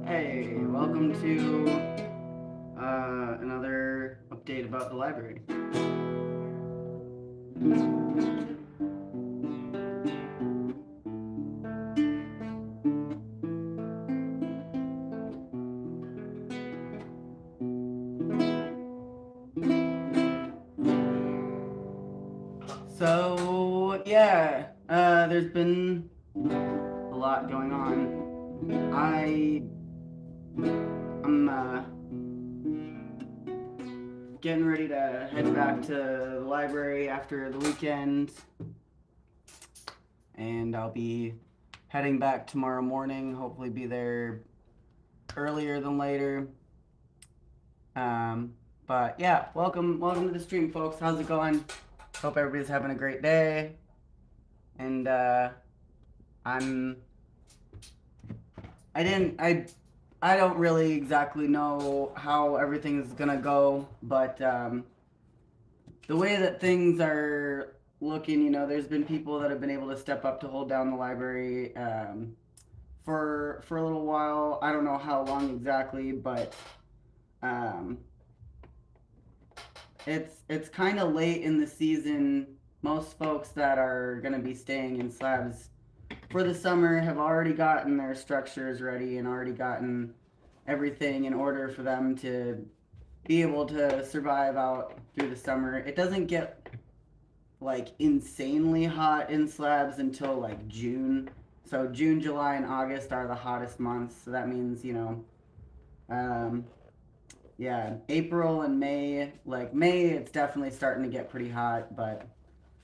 Hey, welcome to another update about the library. So, yeah, there's been a lot going on. I'm getting ready to head back to the library after the weekend, and I'll be heading back tomorrow morning. Hopefully, be there earlier than later. But yeah, welcome to the stream, folks. How's it going? Hope everybody's having a great day. And I don't really exactly know how everything is gonna go, but the way that things are looking, you know, there's been people that have been able to step up to hold down the library for a little while. I don't know how long exactly, but it's kind of late in the season. Most folks that are gonna be staying in slabs for the summer have already gotten their structures ready and already gotten everything in order for them to be able to survive out through the summer. It doesn't get like insanely hot in slabs until like June. So June, July, and August are the hottest months. So that means, you know, yeah, April and May, like May, it's definitely starting to get pretty hot, but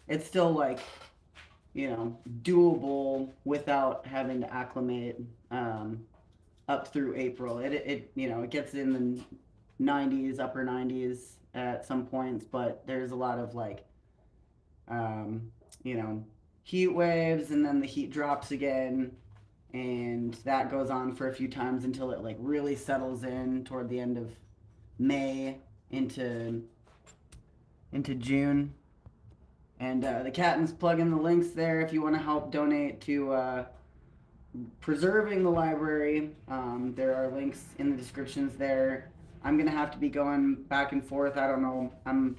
it's still like, you know, doable without having to acclimate up through April. It you know, it gets in the 90s, upper 90s at some points, but there's a lot of like, you know, heat waves, and then the heat drops again, and that goes on for a few times until it like really settles in toward the end of May into June. And the Catton's plugging the links there if you want to help donate to preserving the library. There are links in the descriptions there. I'm gonna have to be going back and forth. I don't know. I'm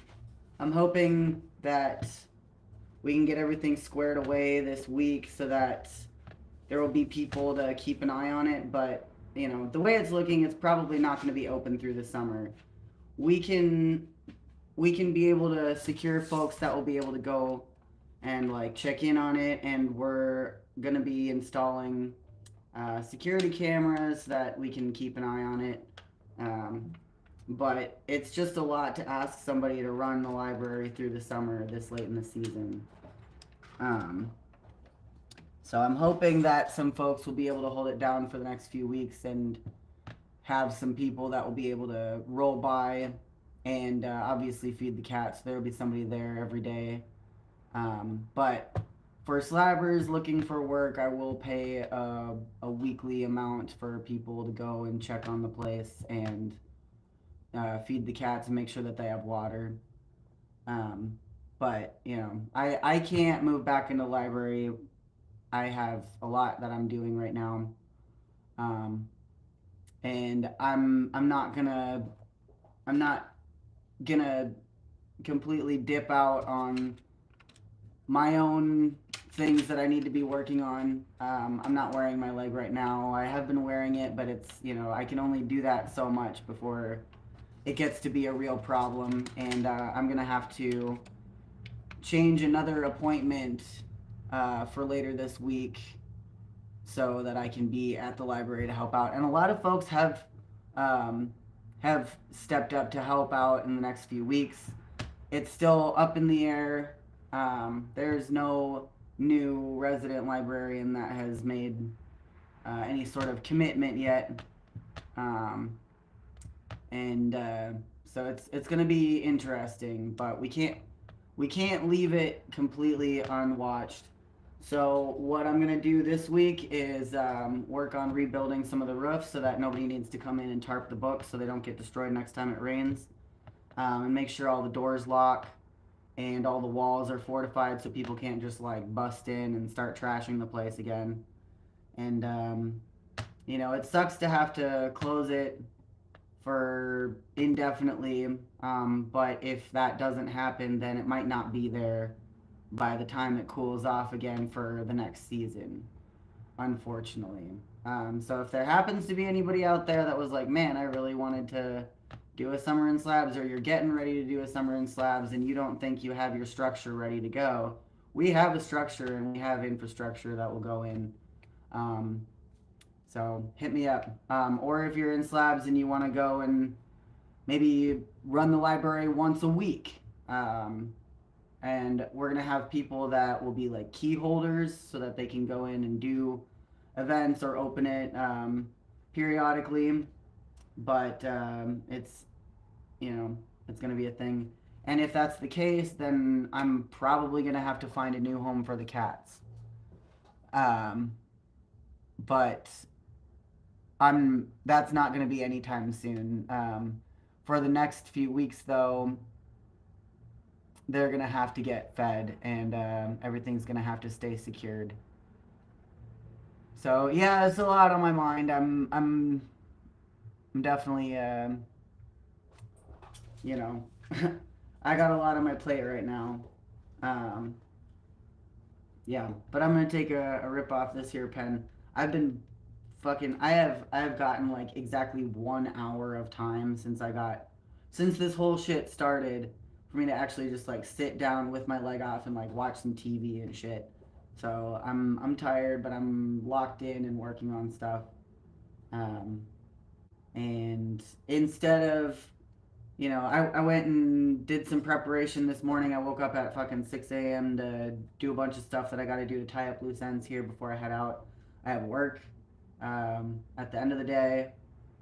hoping that we can get everything squared away this week so that there will be people to keep an eye on it. But you know, the way it's looking, it's probably not going to be open through the summer. We can be able to secure folks that will be able to go and like check in on it, and we're gonna be installing security cameras so that we can keep an eye on it. But it's just a lot to ask somebody to run the library through the summer this late in the season. So I'm hoping that some folks will be able to hold it down for the next few weeks and have some people that will be able to roll by and obviously feed the cats. There will be somebody there every day. But for slabbers looking for work, I will pay a weekly amount for people to go and check on the place and feed the cats and make sure that they have water. But you know, I can't move back into the library. I have a lot that I'm doing right now, and I'm not gonna completely dip out on my own things that I need to be working on. I'm not wearing my leg right now. I have been wearing it, but it's, you know, I can only do that so much before it gets to be a real problem, and I'm gonna have to change another appointment for later this week so that I can be at the library to help out. And a lot of folks have stepped up to help out in the next few weeks. It's still up in the air. There's no new resident librarian that has made any sort of commitment yet. and so it's gonna be interesting, but we can't leave it completely unwatched. So what I'm gonna do this week is work on rebuilding some of the roofs so that nobody needs to come in and tarp the books so they don't get destroyed next time it rains, and make sure all the doors lock and all the walls are fortified so people can't just like bust in and start trashing the place again. And it sucks to have to close it for indefinitely. But if that doesn't happen, then it might not be there by the time it cools off again for the next season, unfortunately. So if there happens to be anybody out there that was like, man, I really wanted to do a summer in slabs, or you're getting ready to do a summer in slabs and you don't think you have your structure ready to go, we have a structure and we have infrastructure that will go in. Um, so hit me up. Or if you're in slabs and you want to go and maybe run the library once a week, and we're going to have people that will be like key holders so that they can go in and do events or open it periodically. But it's going to be a thing. And if that's the case, then I'm probably going to have to find a new home for the cats. But that's not going to be anytime soon. For the next few weeks, though, they're going to have to get fed, and everything's going to have to stay secured. So yeah, it's a lot on my mind. I'm definitely I got a lot on my plate right now. Um, yeah, but I'm gonna take a rip off this here pen. I've been I have gotten like exactly 1 hour of time since this whole shit started for me to actually just like sit down with my leg off and like watch some TV and shit. So I'm tired, but I'm locked in and working on stuff. Um, and instead of I went and did some preparation this morning. I woke up at fucking 6 a.m. to do a bunch of stuff that I got to do to tie up loose ends here before I head out. I have work at the end of the day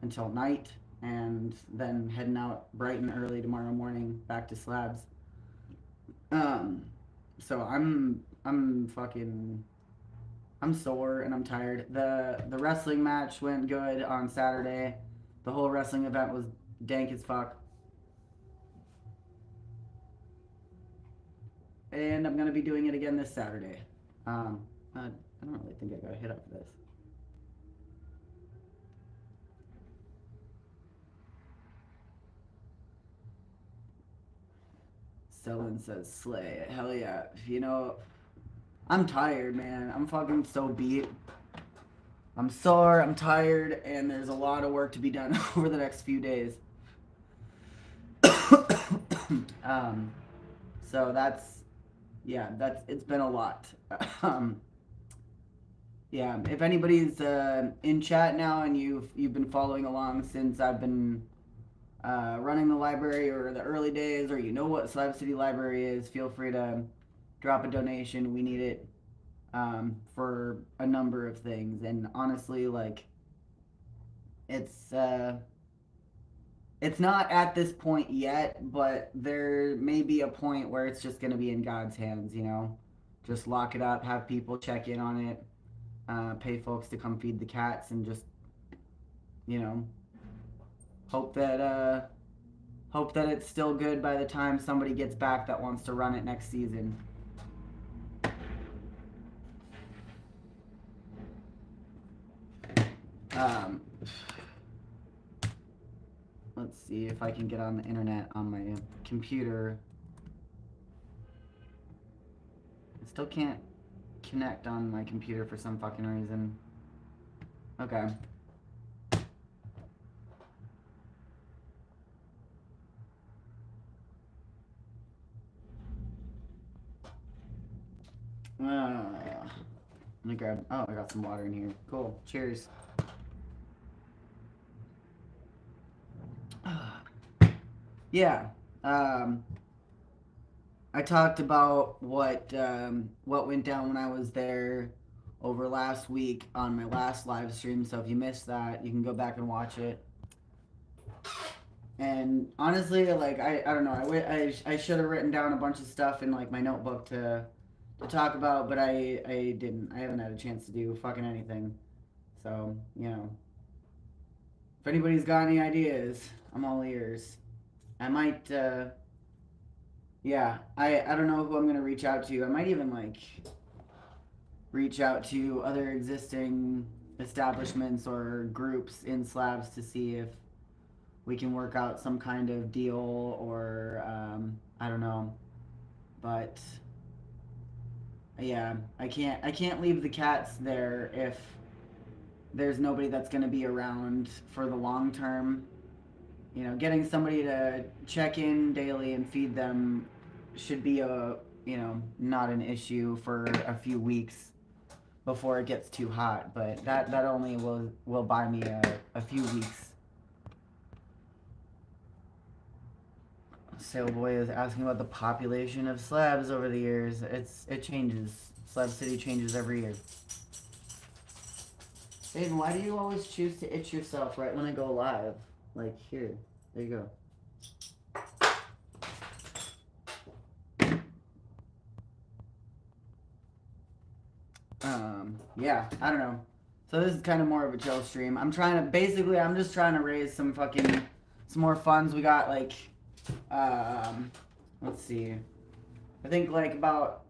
until night, and then heading out bright and early tomorrow morning back to slabs. Um, so I'm sore and I'm tired. The wrestling match went good on Saturday. The whole wrestling event was dank as fuck. And I'm gonna be doing it again this Saturday. I don't really think I got hit up for this. Selin says slay. Hell yeah. I'm tired, man. I'm fucking so beat. I'm sore, I'm tired, and there's a lot of work to be done over the next few days. So it's been a lot. Yeah, if anybody's in chat now and you've been following along since I've been running the library, or the early days, or you know what Slab City Library is, feel free to drop a donation. We need it for a number of things, and honestly, like, it's not at this point yet, but there may be a point where it's just going to be in God's hands. Just lock it up, have people check in on it, pay folks to come feed the cats, and just hope that it's still good by the time somebody gets back that wants to run it next season. Let's see if I can get on the internet on my computer. I still can't connect on my computer for some fucking reason. Okay. Let me grab. Oh, I got some water in here. Cool. Cheers. Yeah. I talked about what went down when I was there over last week on my last live stream. So if you missed that, you can go back and watch it. And honestly, like I don't know, I should have written down a bunch of stuff in like my notebook to talk about, but I didn't. I haven't had a chance to do fucking anything. So if anybody's got any ideas, I'm all ears. I might. Yeah, I don't know who I'm gonna reach out to. I might even like reach out to other existing establishments or groups in Slabs to see if we can work out some kind of deal or I don't know. But yeah, I can't leave the cats there if there's nobody that's going to be around for the long term. Getting somebody to check in daily and feed them should be not an issue for a few weeks before it gets too hot, but that only will buy me a few weeks. Sailboy is asking about the population of slabs over the years. It changes. Slab City changes every year. Aiden, why do you always choose to itch yourself right when I go live? Like here. There you go. Yeah, I don't know. So this is kind of more of a chill stream. I'm just trying to raise some more funds. We got like, let's see. I think like about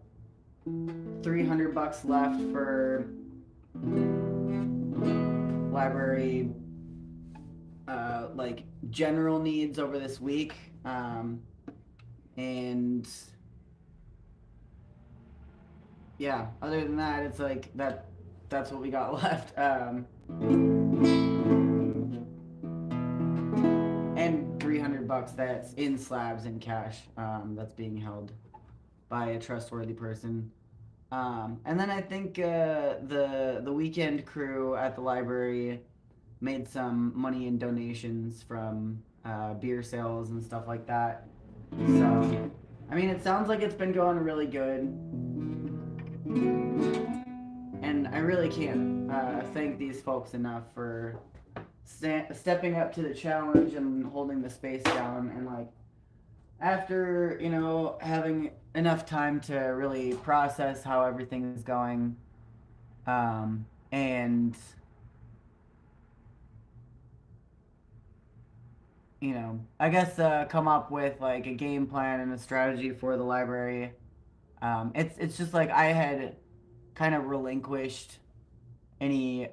$300 left for library, like general needs over this week. And yeah, other than that, it's like that's what we got left. And $300 that's in slabs in cash, that's being held by a trustworthy person. And then I think the weekend crew at the library made some money in donations from beer sales and stuff like that. So, I mean, it sounds like it's been going really good. And I really can't thank these folks enough for stepping up to the challenge and holding the space down. And like, after having enough time to really process how everything is going, and I guess come up with like a game plan and a strategy for the library. It's just like I had kind of relinquished any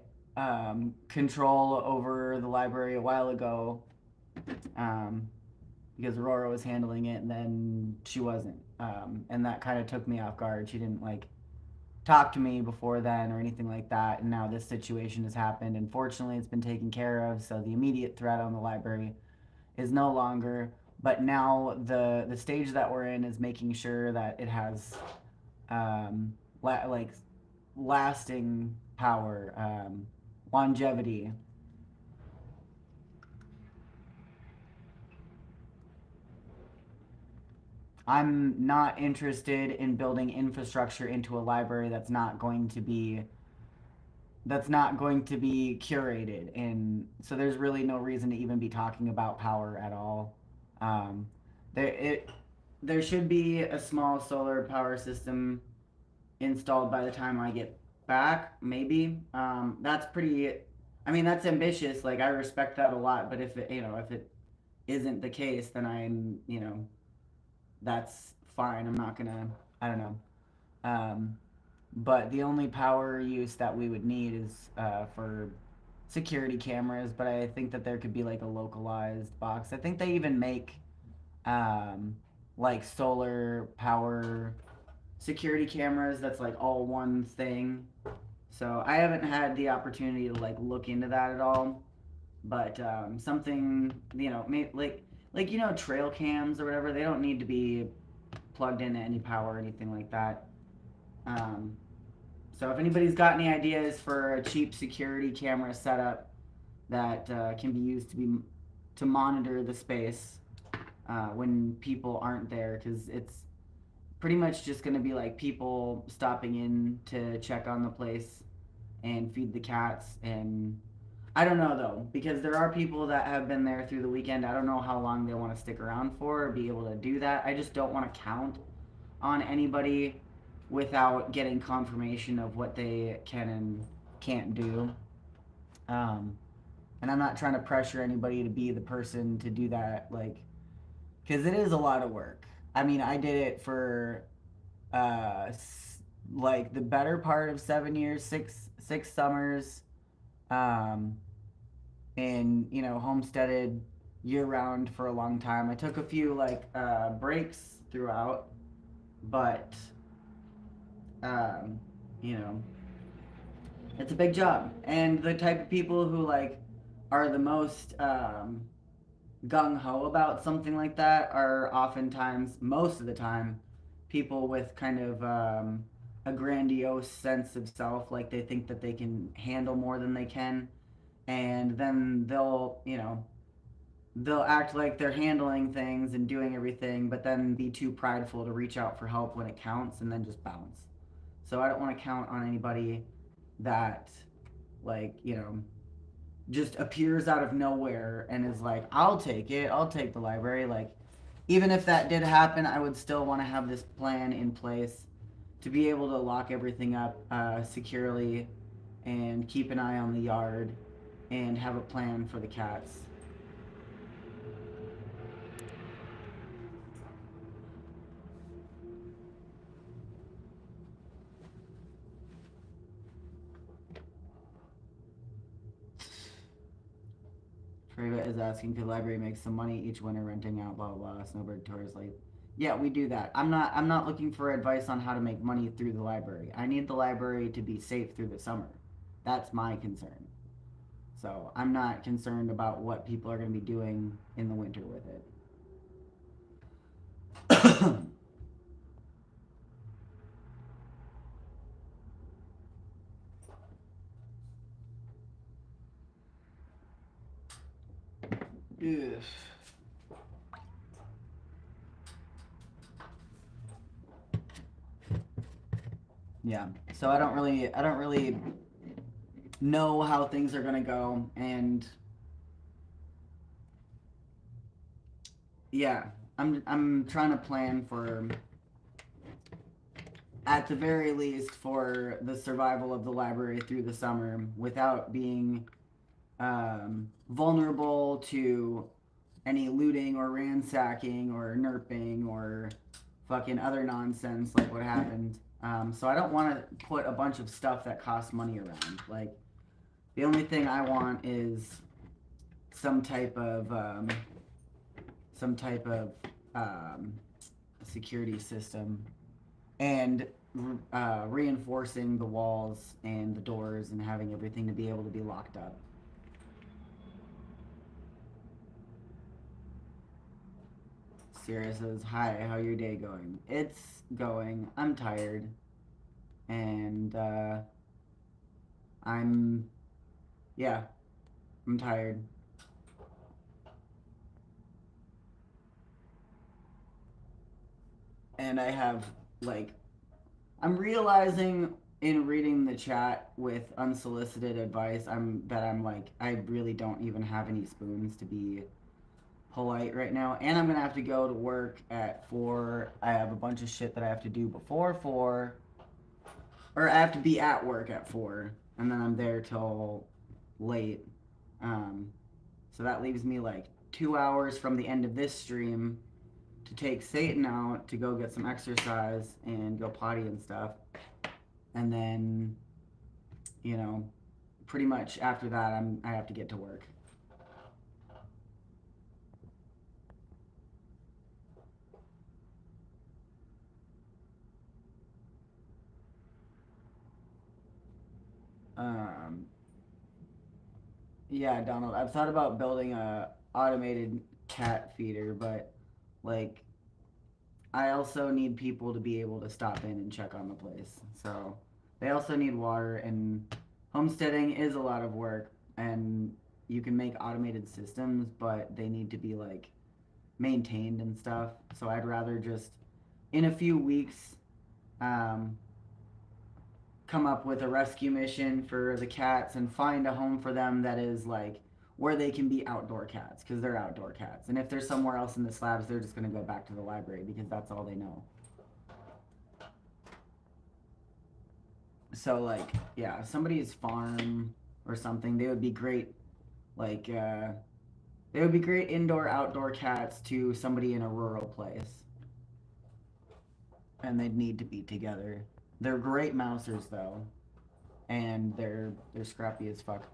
control over the library a while ago, because Aurora was handling it and then she wasn't, and that kind of took me off guard. She didn't like talk to me before then or anything like that, and now this situation has happened, and fortunately it's been taken care of, so the immediate threat on the library is no longer. But now the stage that we're in is making sure that it has like lasting power, longevity. I'm not interested in building infrastructure into a library that's not going to be curated, and so there's really no reason to even be talking about power at all. There should be a small solar power system installed by the time I get back, maybe. That's pretty. I mean, that's ambitious. Like I respect that a lot. But if it isn't the case, then that's fine. I'm not gonna. I don't know. But the only power use that we would need is for security cameras. But I think that there could be like a localized box. I think they even make like solar power security cameras that's like all one thing. So I haven't had the opportunity to like look into that at all. But something trail cams or whatever, they don't need to be plugged into any power or anything like that. So if anybody's got any ideas for a cheap security camera setup that can be used to monitor the space when people aren't there, because it's pretty much just going to be like people stopping in to check on the place and feed the cats and I don't know though, because there are people that have been there through the weekend. I don't know how long they want to stick around for or be able to do that. I just don't want to count on anybody without getting confirmation of what they can and can't do. Um, and I'm not trying to pressure anybody to be the person to do that, like, because it is a lot of work. I mean, I did it for uh, like the better part of 7 years, six summers, um, and homesteaded year round for a long time. I took a few like breaks throughout, but um, you know, it's a big job, and the type of people who like are the most gung ho about something like that are oftentimes, most of the time, people with kind of a grandiose sense of self, like they think that they can handle more than they can, and then they'll act like they're handling things and doing everything, but then be too prideful to reach out for help when it counts and then just bounce. So I don't want to count on anybody that, like, just appears out of nowhere and is like, I'll take it, I'll take the library. Like, even if that did happen, I would still want to have this plan in place to be able to lock everything up securely and keep an eye on the yard and have a plan for the cats. Frega is asking, could the library make some money each winter renting out blah blah blah snowbird tours like yeah, we do that. I'm not looking for advice on how to make money through the library. I need the library to be safe through the summer. That's my concern. So I'm not concerned about what people are going to be doing in the winter with it. Ugh. Yeah. So I don't really know how things are gonna go, and yeah, I'm trying to plan for, at the very least, for the survival of the library through the summer without being vulnerable to any looting or ransacking or nerping or fucking other nonsense like what happened. So I don't want to put a bunch of stuff that costs money around. Like, the only thing I want is some type of some type of um, security system and reinforcing the walls and the doors and having everything to be able to be locked up. Sierra says, "Hi, how your day going?" It's going. I'm tired, and I'm yeah, I'm tired. And I have, like, I'm realizing in reading the chat with unsolicited advice, I'm like, I really don't even have any spoons to be polite right now, and I'm gonna have to go to work at 4. I have a bunch of shit that I have to do before 4, or I have to be at work at 4, and then I'm there till late. Um, so that leaves me like 2 hours from the end of this stream to take Satan out to go get some exercise and go potty and stuff, and then, you know, pretty much after that I have to get to work. Um, yeah, Donald, I've thought about building a automated cat feeder, but like I also need people to be able to stop in and check on the place. So they also need water, and homesteading is a lot of work, and you can make automated systems, but they need to be like maintained and stuff. So I'd rather just in a few weeks um, come up with a rescue mission for the cats and find a home for them that is like where they can be outdoor cats, because they're outdoor cats. And if they're somewhere else in the slabs, they're just going to go back to the library because that's all they know. So like, yeah, somebody's farm or something, they would be great, like they would be great indoor outdoor cats to somebody in a rural place, and they'd need to be together. They're great mousers though, and they're scrappy as fuck.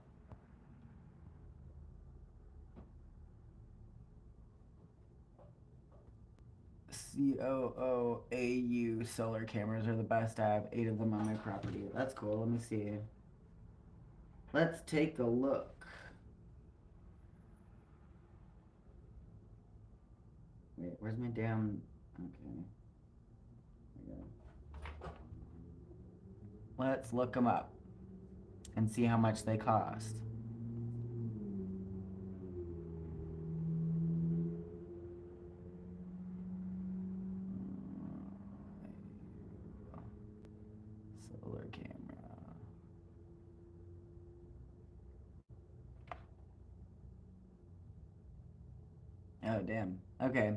COOAU solar cameras are the best. I have 8 of them on my property. That's cool. Let me see. Let's take a look. Wait, where's my damn... Okay. Let's look them up and see how much they cost. Solar camera. Oh, damn. Okay.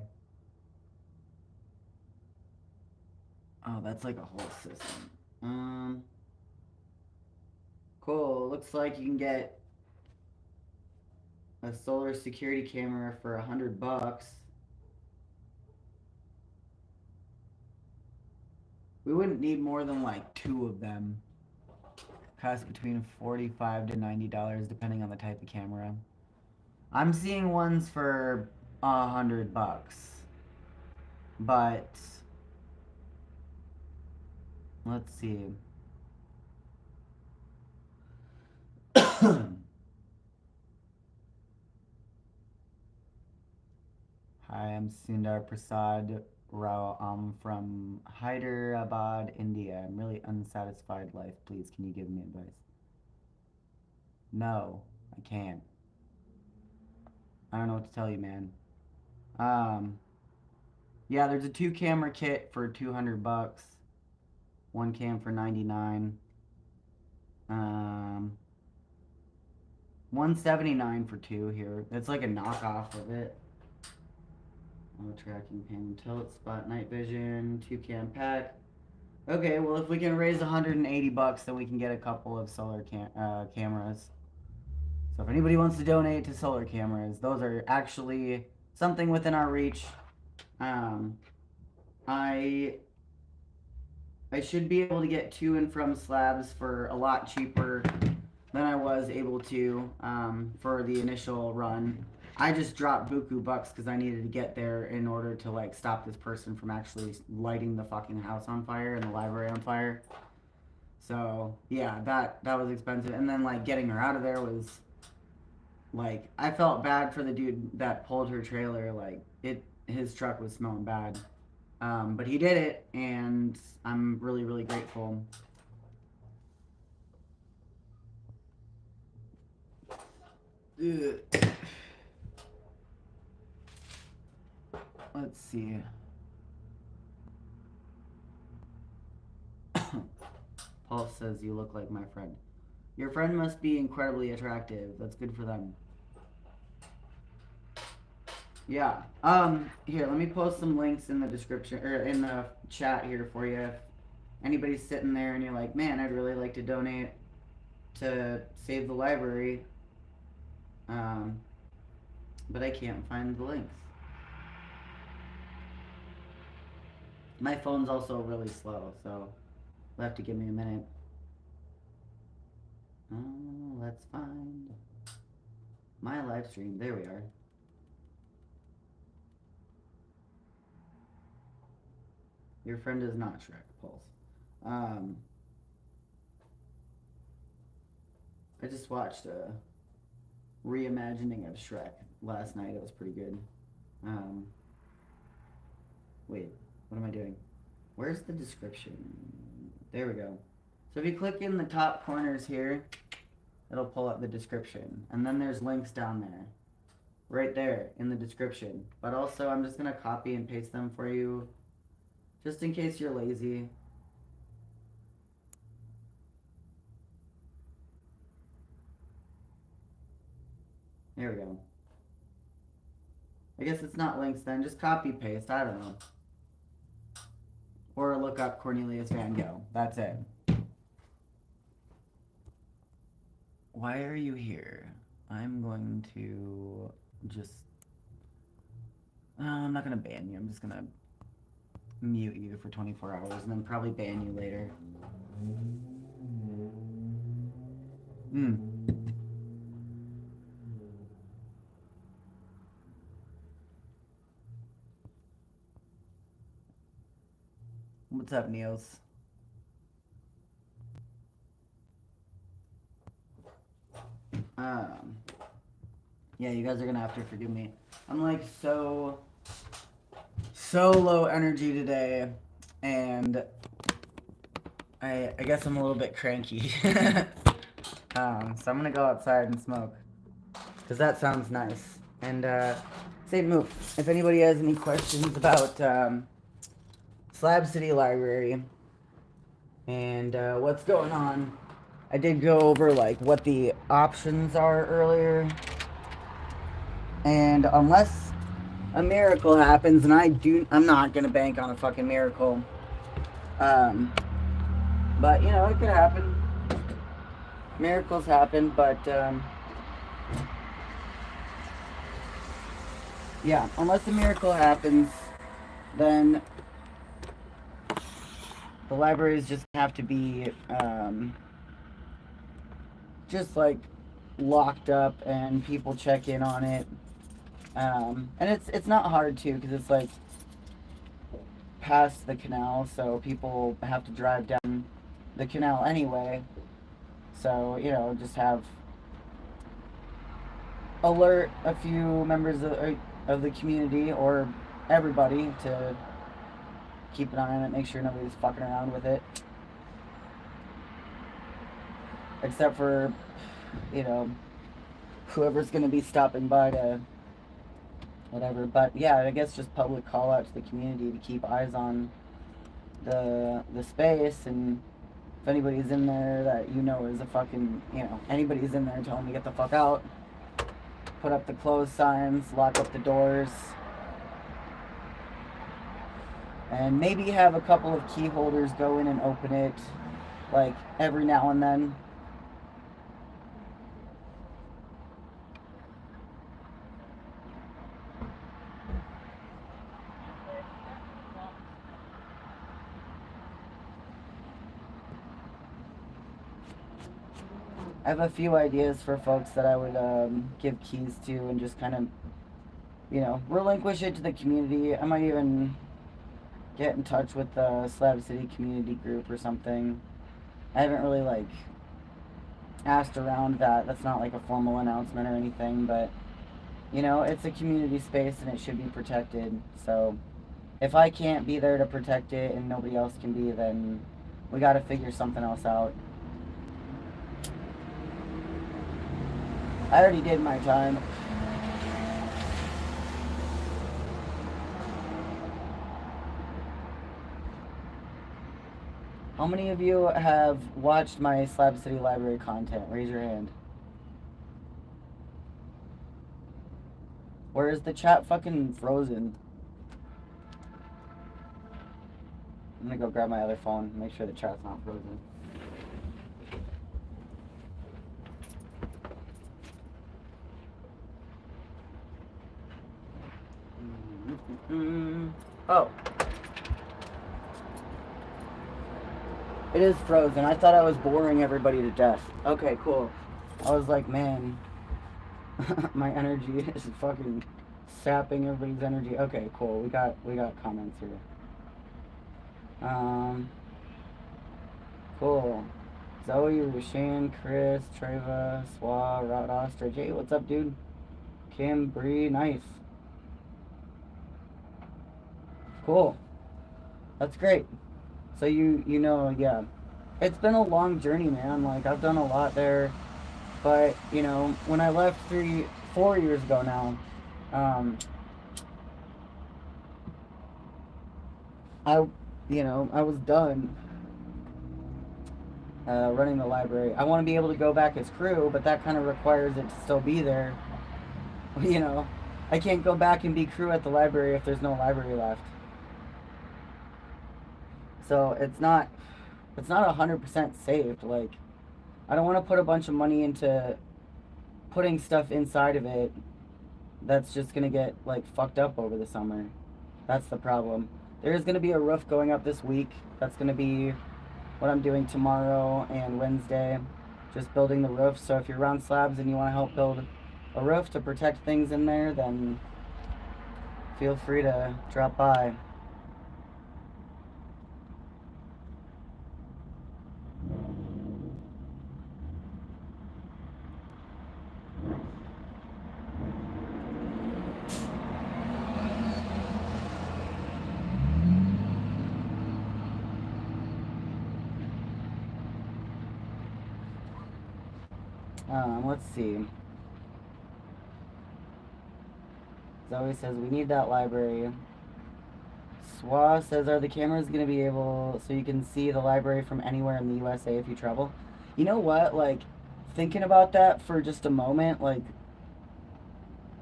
Oh, that's like a whole system. Cool. Looks like you can get a solar security camera for $100. We wouldn't need more than like 2 of them. Cost between $45 to $90 depending on the type of camera. I'm seeing ones for $100, but let's see. Hi, I'm Sundar Prasad Rao. I'm from Hyderabad, India. I'm really unsatisfied life. Please, can you give me advice? No, I can't. I don't know what to tell you, man. Yeah, there's a 2 camera kit for $200. 1 cam for $99. $179 for 2 here. It's like a knockoff of it. Auto tracking, pan, tilt, spot, night vision, 2 cam pack. Okay, well if we can raise $180, then we can get a couple of solar cameras. So if anybody wants to donate to solar cameras, those are actually something within our reach. I should be able to get to and from slabs for a lot cheaper than I was able to for the initial run. I just dropped buku bucks because I needed to get there in order to like stop this person from actually lighting the fucking house on fire and the library on fire. So yeah, that was expensive, and then like getting her out of there was like, I felt bad for the dude that pulled her trailer. Like his truck was smelling bad. But he did it, and I'm really, really grateful. Ugh. Let's see. Paul says you look like my friend. Your friend must be incredibly attractive. That's good for them. Yeah. Here, let me post some links in the description or in the chat here for you. If anybody's sitting there and you're like, man, I'd really like to donate to save the library, but I can't find the links. My phone's also really slow, so you'll have to give me a minute. Let's find my live stream. There we are. Your friend is not Shrek, Pulse. I just watched a reimagining of Shrek last night. It was pretty good. Wait, what am I doing? Where's the description? There we go. So if you click in the top corners here, it'll pull up the description. And then there's links down there. Right there in the description. But also, I'm just going to copy and paste them for you, just in case you're lazy. Here we go. I guess it's not links then. Just copy paste. I don't know. Or look up Cornelius Vango. That's it. Why are you here? I'm going to just... I'm not going to ban you. I'm just going to mute you for 24 hours and then probably ban you later. What's up, Niels? Yeah, you guys are gonna have to forgive me. I'm like so low energy today, and I guess I'm a little bit cranky. So I'm gonna go outside and smoke, cause that sounds nice. And same move. If anybody has any questions about Slab City Library and what's going on, I did go over like what the options are earlier. And unless a miracle happens, and I'm not gonna bank on a fucking miracle. But you know, it could happen. Miracles happen, but yeah, unless a miracle happens, then the libraries just have to be just like locked up, and people check in on it. And it's not hard to, because it's like past the canal, so people have to drive down the canal anyway. So, you know, just have alert a few members of the community or everybody to keep an eye on it, make sure nobody's fucking around with it. Except for, you know, whoever's going to be stopping by to whatever. But yeah, I guess just public call out to the community to keep eyes on the space, and if anybody's in there that you know is a fucking, you know, anybody's in there, tell them to get the fuck out. Put up the close signs, lock up the doors, and maybe have a couple of key holders go in and open it, like, every now and then. I have a few ideas for folks that I would give keys to and just kind of, you know, relinquish it to the community. I might even get in touch with the Slab City community group or something. I haven't really, like, asked around that. That's not like a formal announcement or anything, but, you know, it's a community space and it should be protected. So if I can't be there to protect it and nobody else can be, then we got to figure something else out. I already did my time. How many of you have watched my Slab City Library content? Raise your hand. Or is the chat fucking frozen? I'm gonna go grab my other phone, make sure the chat's not frozen. Oh. It is frozen. I thought I was boring everybody to death. Okay, cool. I was like, man, my energy is fucking sapping everybody's energy. Okay, cool. We got comments here. Cool. Zoe, Rashan, Chris, Treva, Swa, Rod Ostrich. Hey, what's up, dude? Kim, Bree, nice. Cool. That's great. So you know, yeah. It's been a long journey, man. Like, I've done a lot there. But, you know, when I left 4 years ago now, I was done running the library. I want to be able to go back as crew, but that kind of requires it to still be there. You know, I can't go back and be crew at the library if there's no library left. So it's not 100% saved. Like, I don't want to put a bunch of money into putting stuff inside of it that's just gonna get like fucked up over the summer. That's the problem. There is gonna be a roof going up this week. That's gonna be what I'm doing tomorrow and Wednesday. Just building the roof. So if you're around Slabs and you want to help build a roof to protect things in there, then feel free to drop by. Let's see. Zoe says we need that library. Swa says, are the cameras going to be able so you can see the library from anywhere in the USA if you travel? You know what? Like, thinking about that for just a moment, like,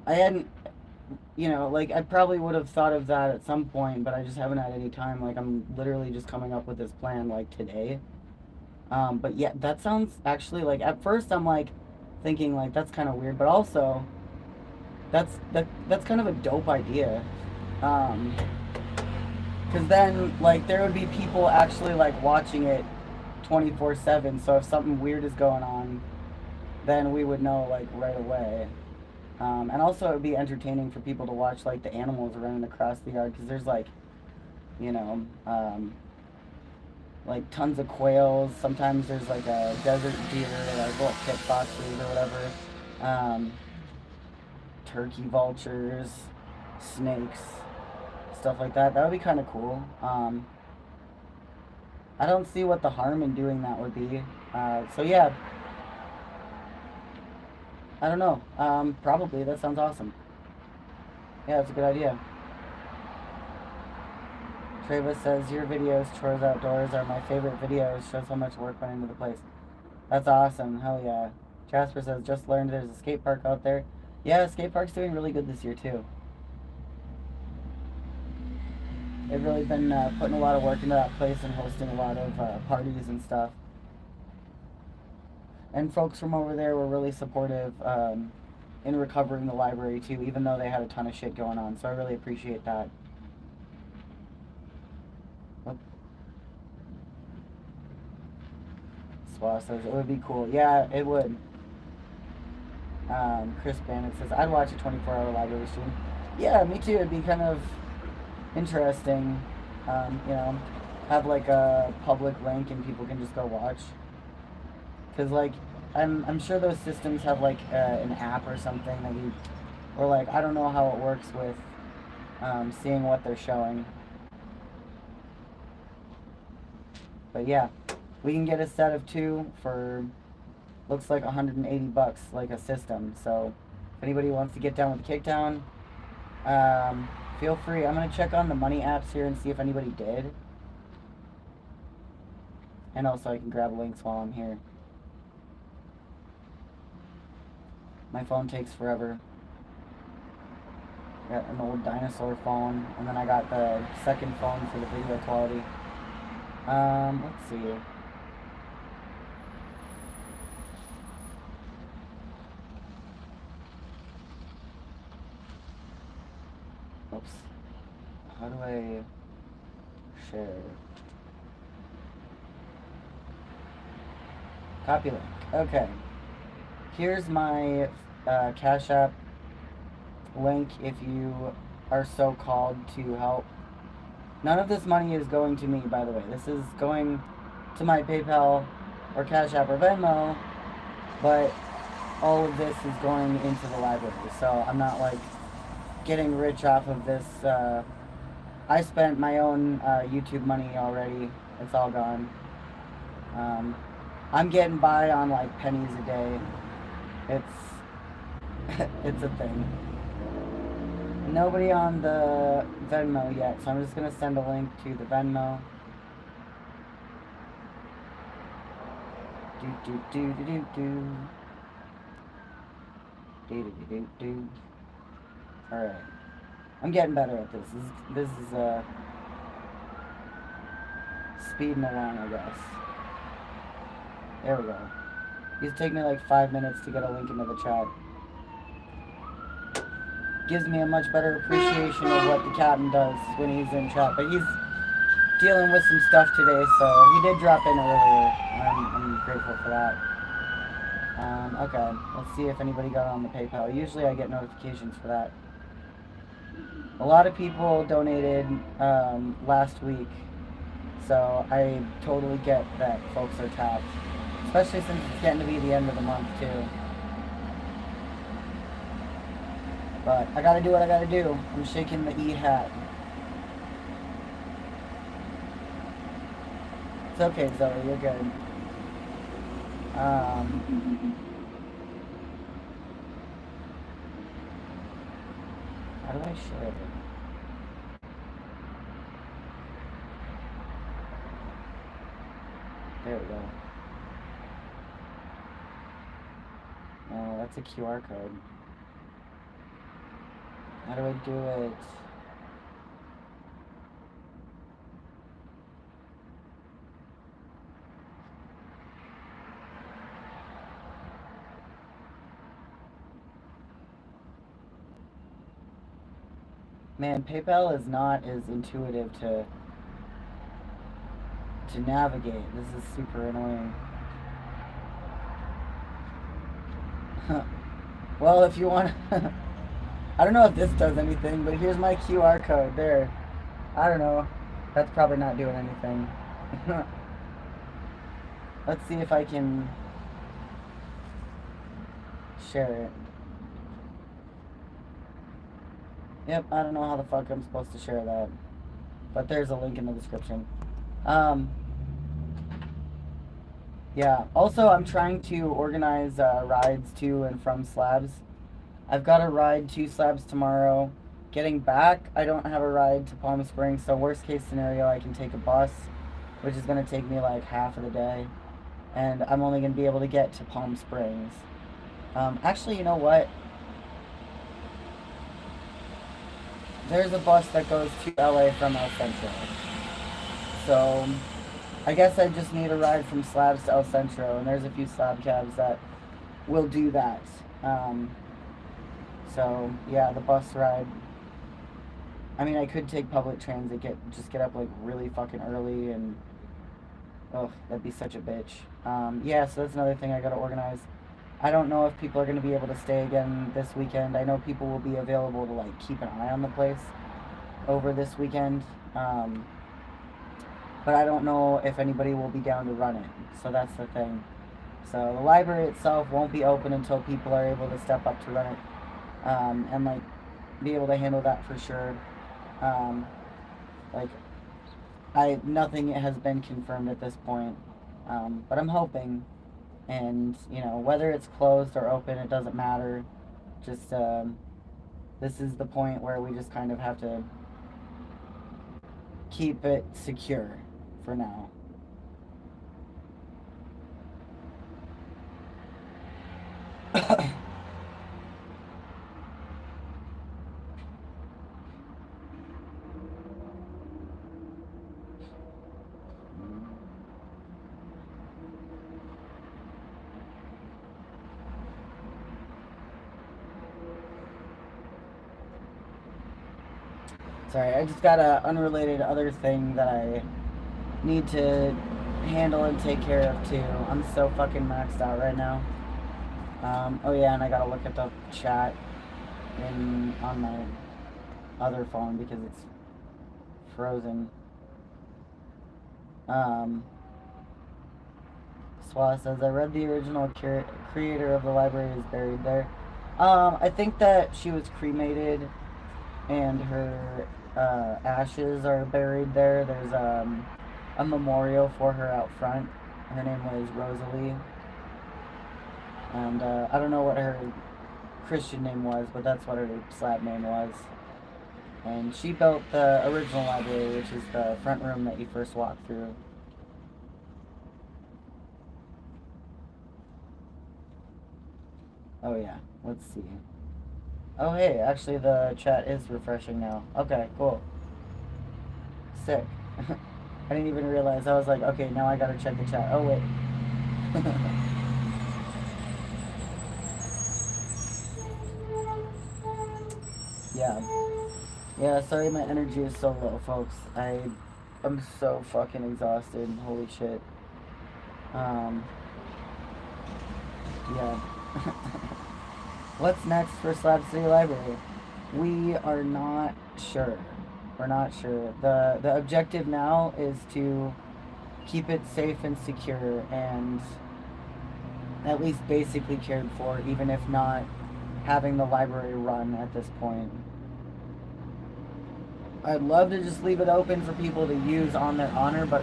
I hadn't, like, I probably would have thought of that at some point, but I just haven't had any time. Like, I'm literally just coming up with this plan, like, today. But yeah, that sounds actually, like, at first I'm, like, thinking, like, that's kind of weird, but also, that's kind of a dope idea. Because then, like, there would be people actually, like, watching it 24/7. So if something weird is going on, then we would know, like, right away. And also, it would be entertaining for people to watch, like, the animals running across the yard. Because there's, like, you know, like, tons of quails. Sometimes there's, like, a desert deer, like, little pit foxes or whatever. Turkey vultures, snakes, stuff like that. That would be kind of cool. I don't see what the harm in doing that would be. So yeah, I don't know. Probably that sounds awesome. Yeah, that's a good idea. Travis says your videos, chores outdoors, are my favorite videos. Shows how much work went into the place. That's awesome. Hell yeah. Jasper says just learned there's a skate park out there. Yeah, skate park's doing really good this year too. They've really been putting a lot of work into that place and hosting a lot of parties and stuff. And folks from over there were really supportive in recovering the library too, even though they had a ton of shit going on. So I really appreciate that. Swa says it would be cool. Yeah, it would. Chris Bannett says I'd watch a 24-hour library stream. Yeah, me too. It'd be kind of interesting. You know, have like a public link and people can just go watch. Cause like I'm sure those systems have like an app or something that you, or like I don't know how it works with seeing what they're showing. But yeah, we can get a set of 2 for looks like $180, like a system. So if anybody wants to get down with the kickdown, feel free. I'm gonna check on the money apps here and see if anybody did. And also I can grab links while I'm here. My phone takes forever. Got an old dinosaur phone, and then I got the second phone for the video quality. Let's see. Oops. How do I share? Copy link. Okay. Here's my Cashapp link if you are so called to help. None of this money is going to me, by the way. This is going to my PayPal or Cash App or Venmo, but all of this is going into the library. So I'm not like getting rich off of this. I spent my own YouTube money already. It's all gone. I'm getting by on like pennies a day. It's it's a thing. Nobody on the Venmo yet, so I'm just gonna send a link to the Venmo. Do do do do do do. Do do do do do. Alright. I'm getting better at this. This is speeding along, I guess. There we go. It's taking me like 5 minutes to get a link into the chat. Gives me a much better appreciation of what the captain does when he's in chat. But he's dealing with some stuff today, so he did drop in earlier. I'm grateful for that. Okay, let's see if anybody got on the PayPal. Usually I get notifications for that. A lot of people donated last week, so I totally get that folks are tapped. Especially since it's getting to be the end of the month, too. But I gotta do what I gotta do. I'm shaking the E hat. It's okay, Zoe, you're good. How do I share it? There we go. Oh, that's a QR code. How do I do it? Man, PayPal is not as intuitive to navigate. This is super annoying. Well, if you want I don't know if this does anything, but here's my QR code there. I don't know. That's probably not doing anything. Let's see if I can share it. Yep, I don't know how the fuck I'm supposed to share that. But there's a link in the description. Yeah, also I'm trying to organize rides to and from Slabs. I've got a ride to Slabs tomorrow. Getting back, I don't have a ride to Palm Springs, so worst case scenario, I can take a bus, which is going to take me like half of the day. And I'm only going to be able to get to Palm Springs. Actually, you know what? There's a bus that goes to LA from El Centro. So I guess I just need a ride from Slabs to El Centro, and there's a few Slab cabs that will do that. So yeah, the bus ride. I mean, I could take public transit, just get up like really fucking early, and oh, that'd be such a bitch. Yeah, so that's another thing I gotta organize. I don't know if people are gonna be able to stay again this weekend. I know people will be available to like keep an eye on the place over this weekend. But I don't know if anybody will be down to run it. So that's the thing. So the library itself won't be open until people are able to step up to run it. And like be able to handle that for sure. Nothing has been confirmed at this point. But I'm hoping, and you know, whether it's closed or open, it doesn't matter. Just this is the point where we just kind of have to keep it secure for now. Sorry, I just got a unrelated other thing that I need to handle and take care of too. I'm so fucking maxed out right now. Oh yeah, and I gotta look at the chat on my other phone because it's frozen. Swat says, I read the original creator of the library is buried there. I think that she was cremated and her ashes are buried there. There's a memorial for her out front. Her name was Rosalie. And I don't know what her Christian name was, but that's what her Slab name was. And she built the original library, which is the front room that you first walk through. Oh yeah, let's see. Oh, hey, actually the chat is refreshing now. Okay, cool. Sick. I didn't even realize. I was like, okay, now I gotta check the chat. Oh, wait. Yeah. Yeah, sorry my energy is so low, folks. I'm so fucking exhausted. Holy shit. Um, yeah. What's next for Slab City Library? We are not sure. We're not sure. The objective now is to keep it safe and secure and at least basically cared for, even if not having the library run at this point. I'd love to just leave it open for people to use on their honor, but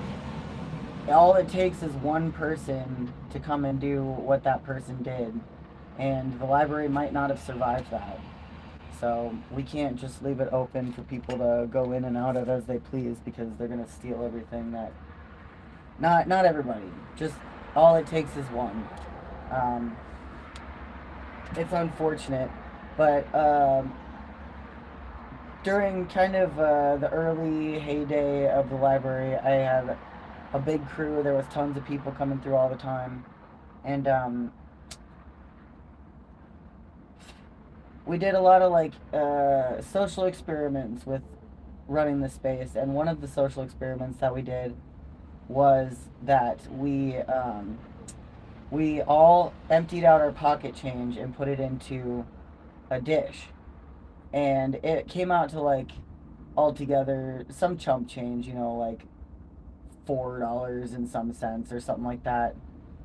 all it takes is one person to come and do what that person did, and the library might not have survived that. So we can't just leave it open for people to go in and out of as they please, because they're gonna steal everything that. Not everybody. Just all it takes is one. Um, it's unfortunate, but during kind of the early heyday of the library, I had a big crew. There was tons of people coming through all the time, and we did a lot of like social experiments with running the space. And one of the social experiments that we did was that we all emptied out our pocket change and put it into a dish, and it came out to like altogether some chump change, like $4 and some cents or something like that,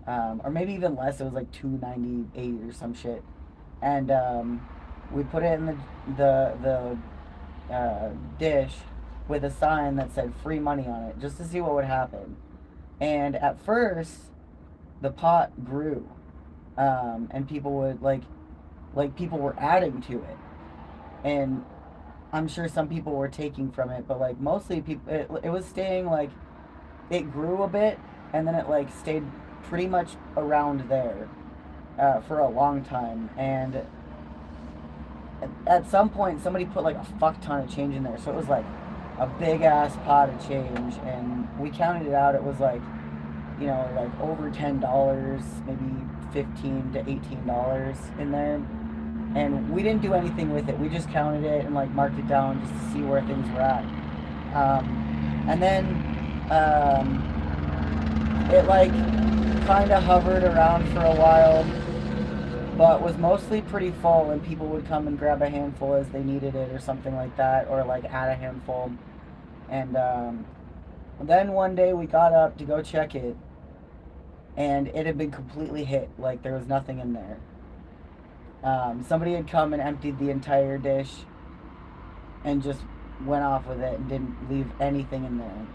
or maybe even less. It was like $2.98 or some shit, and we put it in the dish with a sign that said free money on it, just to see what would happen. And at first, the pot grew, and people would like people were adding to it, and I'm sure some people were taking from it, but like mostly people, it was staying like it grew a bit, and then it like stayed pretty much around there for a long time. And at some point, somebody put like a fuck ton of change in there, so it was like a big ass pot of change, and we counted it out. It was like like over $10, maybe $15 to $18 in there. And we didn't do anything with it. We just counted it and like marked it down just to see where things were at. And then it like kind of hovered around for a while, but was mostly pretty full, and people would come and grab a handful as they needed it or something like that, or like add a handful. And then one day we got up to go check it, and it had been completely hit. Like there was nothing in there. Somebody had come and emptied the entire dish and just went off with it and didn't leave anything in there.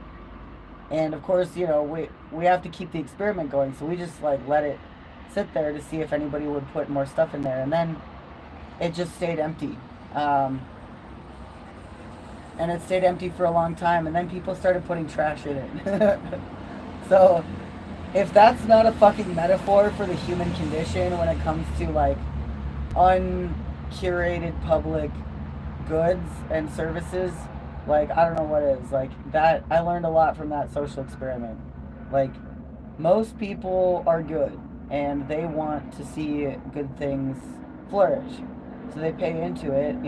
And of course, we have to keep the experiment going, so we just like let it sit there to see if anybody would put more stuff in there, and then it just stayed empty. And it stayed empty for a long time, and then people started putting trash in it. So, if that's not a fucking metaphor for the human condition when it comes to like uncurated public goods and services, like I don't know what is. Like that, I learned a lot from that social experiment. Like most people are good and they want to see good things flourish, so they pay into it.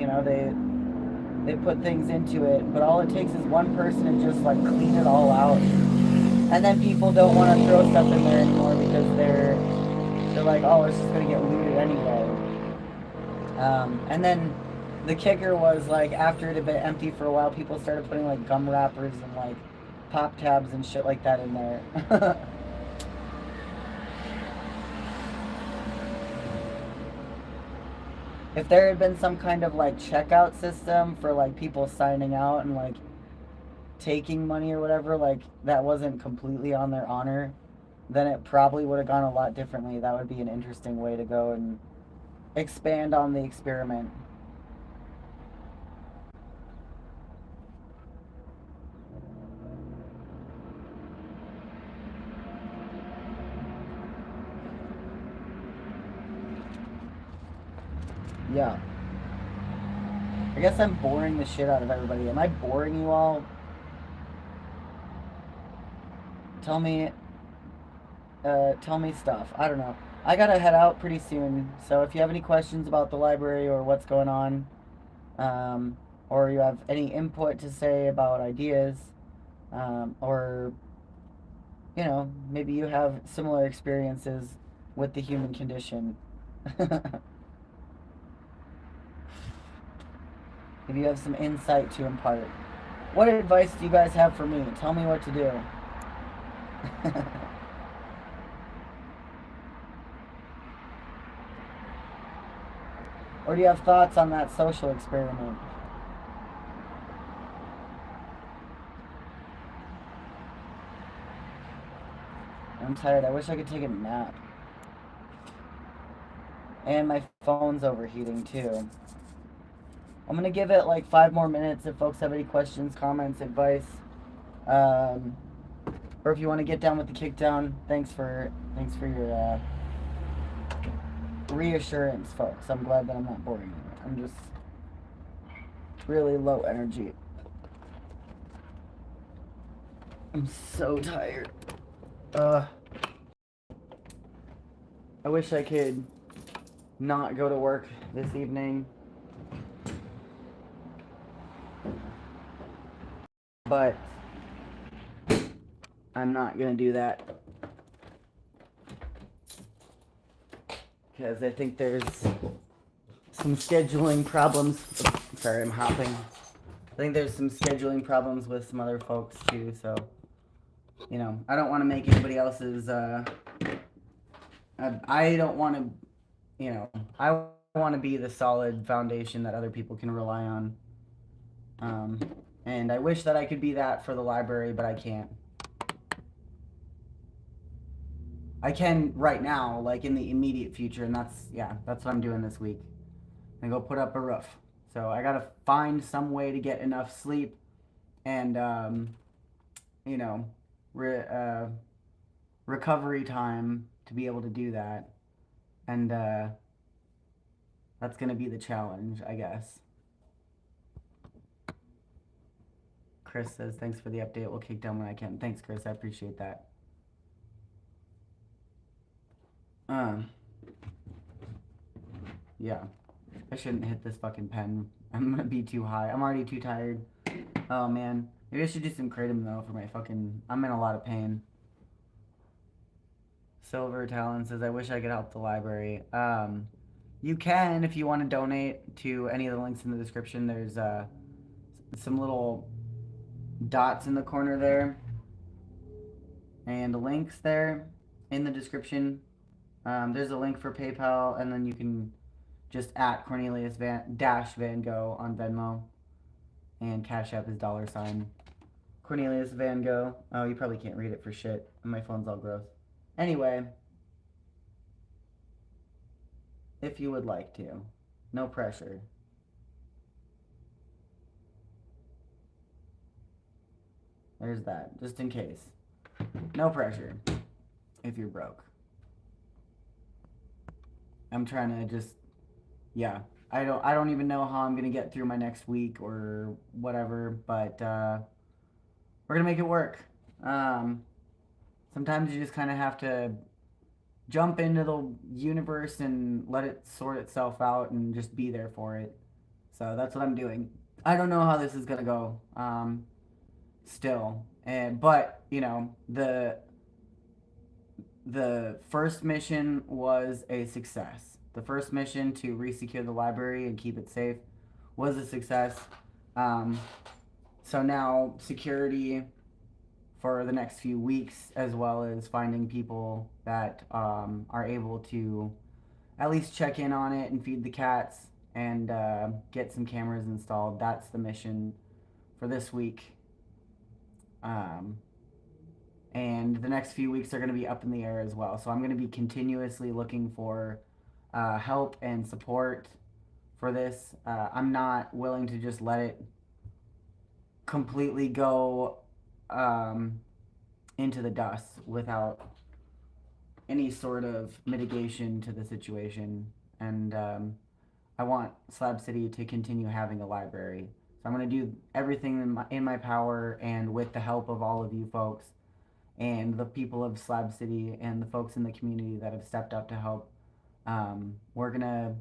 They put things into it, but all it takes is one person to just like clean it all out, and then people don't want to throw stuff in there anymore because they're like, oh, it's just gonna get looted anyway. And then the kicker was like after it had been empty for a while, people started putting like gum wrappers and like pop tabs and shit like that in there. If there had been some kind of like checkout system for like people signing out and like taking money or whatever, like that wasn't completely on their honor, then it probably would have gone a lot differently. That would be an interesting way to go and expand on the experiment. Yeah. I guess I'm boring the shit out of everybody. Am I boring you all? Tell me, tell me stuff. I don't know. I gotta head out pretty soon, so if you have any questions about the library or what's going on, um, or you have any input to say about ideas, or you know, maybe you have similar experiences with the human condition. If you have some insight to impart. What advice do you guys have for me? Tell me what to do. Or do you have thoughts on that social experiment? I'm tired. I wish I could take a nap. And my phone's overheating too. I'm gonna give it like 5 more minutes if folks have any questions, comments, advice, um, or if you want to get down with the kick down. Thanks for your reassurance, folks. I'm glad that I'm not boring you. I'm just really low energy. I'm so tired. I wish I could not go to work this evening. But I'm not gonna do that because I think there's some scheduling problems. Sorry, I'm hopping. I think there's some scheduling problems with some other folks too, so you know, I don't want to make anybody else's I don't want to, you know, I want to be the solid foundation that other people can rely on. And I wish that I could be that for the library, but I can't. I can right now, like in the immediate future, and that's what I'm doing this week. I go put up a roof. So I gotta find some way to get enough sleep, and you know, recovery time to be able to do that, and that's gonna be the challenge, I guess. Chris says, thanks for the update. We'll kick down when I can. Thanks, Chris. I appreciate that. Yeah. I shouldn't hit this fucking pen. I'm gonna be too high. I'm already too tired. Oh, man. Maybe I should do some kratom, though, for my fucking... I'm in a lot of pain. Silver Talon says, I wish I could help the library. You can, if you want to donate to any of the links in the description. There's some little dots in the corner there. And links there in the description. There's a link for PayPal, and then you can just at corneliusvango on Venmo, and Cashapp is $. Cornelius Vango. Oh, you probably can't read it for shit. My phone's all gross. Anyway, if you would like to, no pressure. There's that, just in case. No pressure if you're broke. I'm trying to just, yeah. I don't even know how I'm gonna get through my next week or whatever, but we're gonna make it work. Sometimes you just kind of have to jump into the universe and let it sort itself out and just be there for it. So that's what I'm doing. I don't know how this is gonna go. Still, but you know, the first mission was a success. The first mission to resecure the library and keep it safe was a success. So now security for the next few weeks, as well as finding people that are able to at least check in on it and feed the cats and get some cameras installed. That's the mission for this week. And the next few weeks are going to be up in the air as well. So I'm going to be continuously looking for help and support for this. I'm not willing to just let it completely go into the dust without any sort of mitigation to the situation. And I want Slab City to continue having a library. So I'm going to do everything in my power, and with the help of all of you folks and the people of Slab City and the folks in the community that have stepped up to help. We're gonna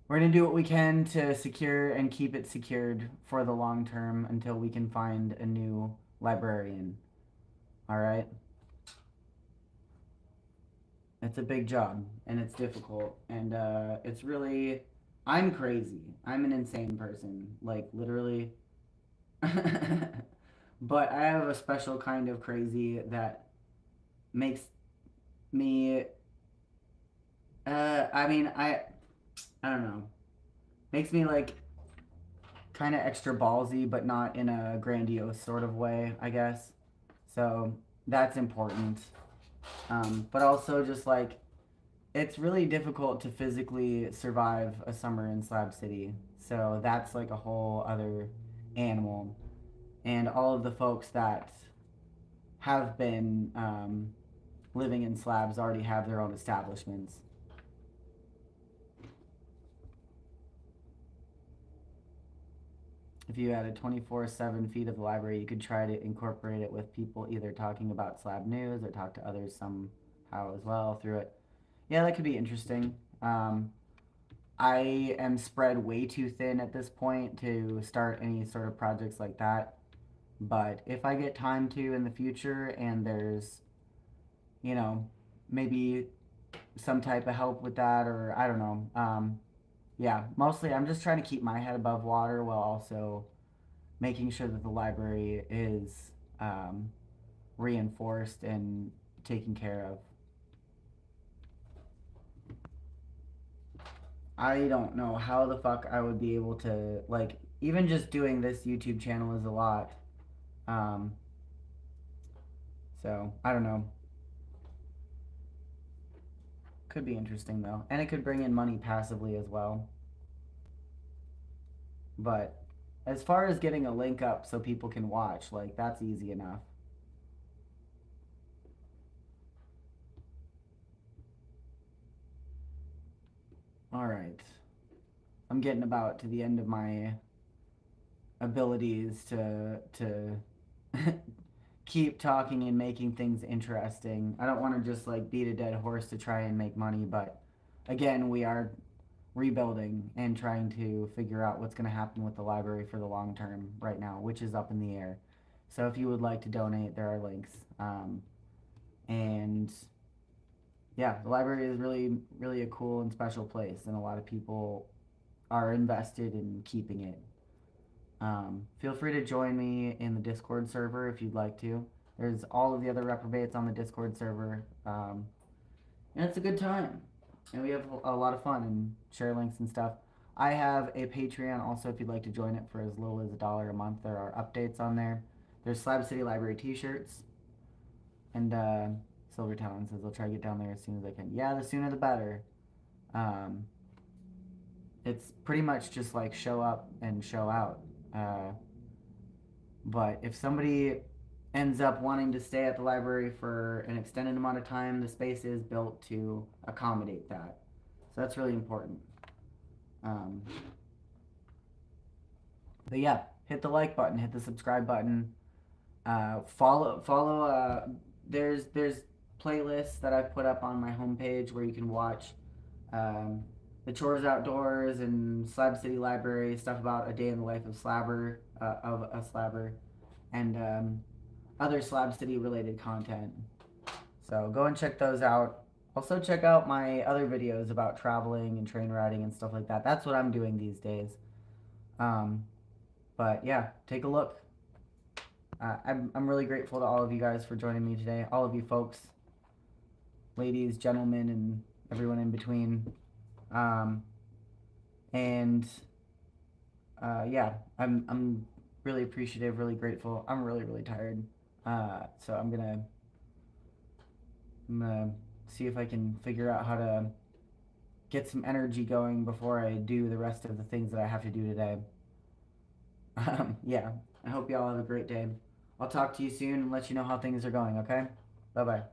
do what we can to secure and keep it secured for the long term until we can find a new librarian. All right. It's a big job and it's difficult and it's really. I'm crazy. I'm an insane person, like literally. But I have a special kind of crazy that makes me. I mean, I don't know. Makes me like kind of extra ballsy, but not in a grandiose sort of way, I guess. So that's important. But also just like it's really difficult to physically survive a summer in Slab City. So that's like a whole other animal. And all of the folks that have been living in slabs already have their own establishments. If you added 24/7 feet of the library, you could try to incorporate it with people either talking about slab news or talk to others somehow as well through it. Yeah, that could be interesting. I am spread way too thin at this point to start any sort of projects like that. But if I get time to in the future and there's, you know, maybe some type of help with that, or I don't know. Yeah, mostly I'm just trying to keep my head above water while also making sure that the library is reinforced and taken care of. I don't know how the fuck I would be able to, like, even just doing this YouTube channel is a lot. So, I don't know. Could be interesting though. And it could bring in money passively as well. But as far as getting a link up so people can watch, like, that's easy enough. All right. I'm getting about to the end of my abilities to keep talking and making things interesting. I don't want to just like beat a dead horse to try and make money, but again, we are rebuilding and trying to figure out what's going to happen with the library for the long term right now, which is up in the air. So if you would like to donate, there are links. And yeah, the library is really, really a cool and special place, and a lot of people are invested in keeping it. Feel free to join me in the Discord server if you'd like to. There's all of the other reprobates on the Discord server, and it's a good time. And we have a lot of fun and share links and stuff. I have a Patreon also if you'd like to join it for as little as $1 a month. There are updates on there. There's Slab City Library t-shirts. And Silvertown says I'll try to get down there as soon as I can. Yeah, the sooner the better. It's pretty much just like show up and show out. But if somebody ends up wanting to stay at the library for an extended amount of time, the space is built to accommodate that. So that's really important. But yeah, hit the like button, hit the subscribe button. Follow. There's playlists that I've put up on my homepage where you can watch the chores outdoors and Slab City Library, stuff about a day in the life of Slabber, of a Slabber, and other Slab City related content. So go and check those out. Also check out my other videos about traveling and train riding and stuff like that. That's what I'm doing these days. But yeah, take a look. I'm really grateful to all of you guys for joining me today. All of you folks, ladies, gentlemen, and everyone in between. Yeah, I'm really appreciative, really grateful. I'm really, really tired. So I'm gonna see if I can figure out how to get some energy going before I do the rest of the things that I have to do today. Yeah, I hope y'all have a great day. I'll talk to you soon and let you know how things are going, okay? Bye-bye.